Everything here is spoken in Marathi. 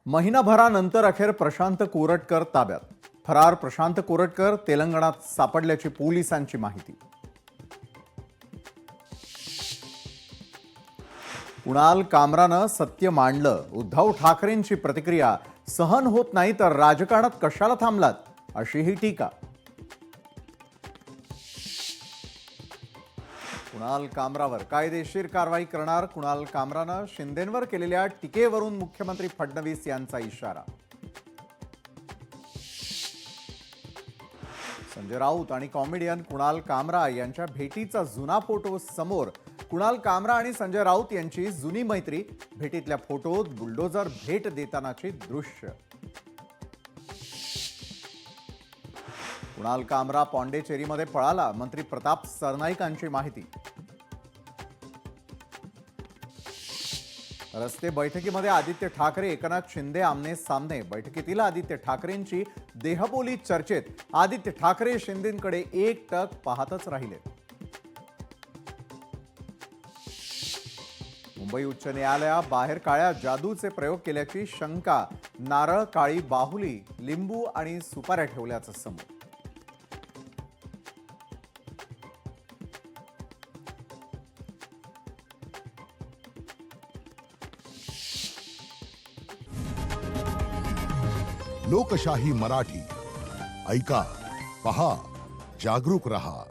महिनाभरानंतर अखेर प्रशांत कोरटकर ताब्यात। फरार प्रशांत कोरटकर तेलंगणात सापडल्याची पोलिसांची माहिती। कुणाल कामरानं सत्य मांडलं। उद्धव ठाकरेंची प्रतिक्रिया, सहन होत नाही तर राजकारणात कशाला थांबलात, अशीही टीका। कुणाल कामरावर कायदेशीर कारवाई करणार। कुणाल कामरानं शिंदेंवर केलेल्या टीकेवरून मुख्यमंत्री फडणवीस यांचा इशारा। संजय राऊत आणि कॉमेडियन कुणाल कामरा यांच्या भेटीचा जुना फोटो समोर। कुणाल कामरा आणि संजय राऊत यांची जुनी मैत्री। भेटीतल्या फोटोत बुलडोजर भेट देतानाची दृश्य। कुणाल कामरा पॉंडेचेरीमध्ये पळाला, मंत्री प्रताप सरनाईकांची माहिती। रस्ते बैठकीमध्ये आदित्य ठाकरे एकनाथ शिंदे आमने सामने। बैठकीतील आदित्य ठाकरेंची देहबोली चर्चेत। आदित्य ठाकरे शिंदेंकडे एकटक पाहतच राहिले। मुंबई उच्च न्यायालयाबाहेर काळ्या जादूचे प्रयोग केल्याची शंका। नारळ, काळी बाहुली, लिंबू आणि सुपाऱ्या ठेवल्याचं समोर। लोकशाही मराठी ऐका, पहा, जागरूक रहा।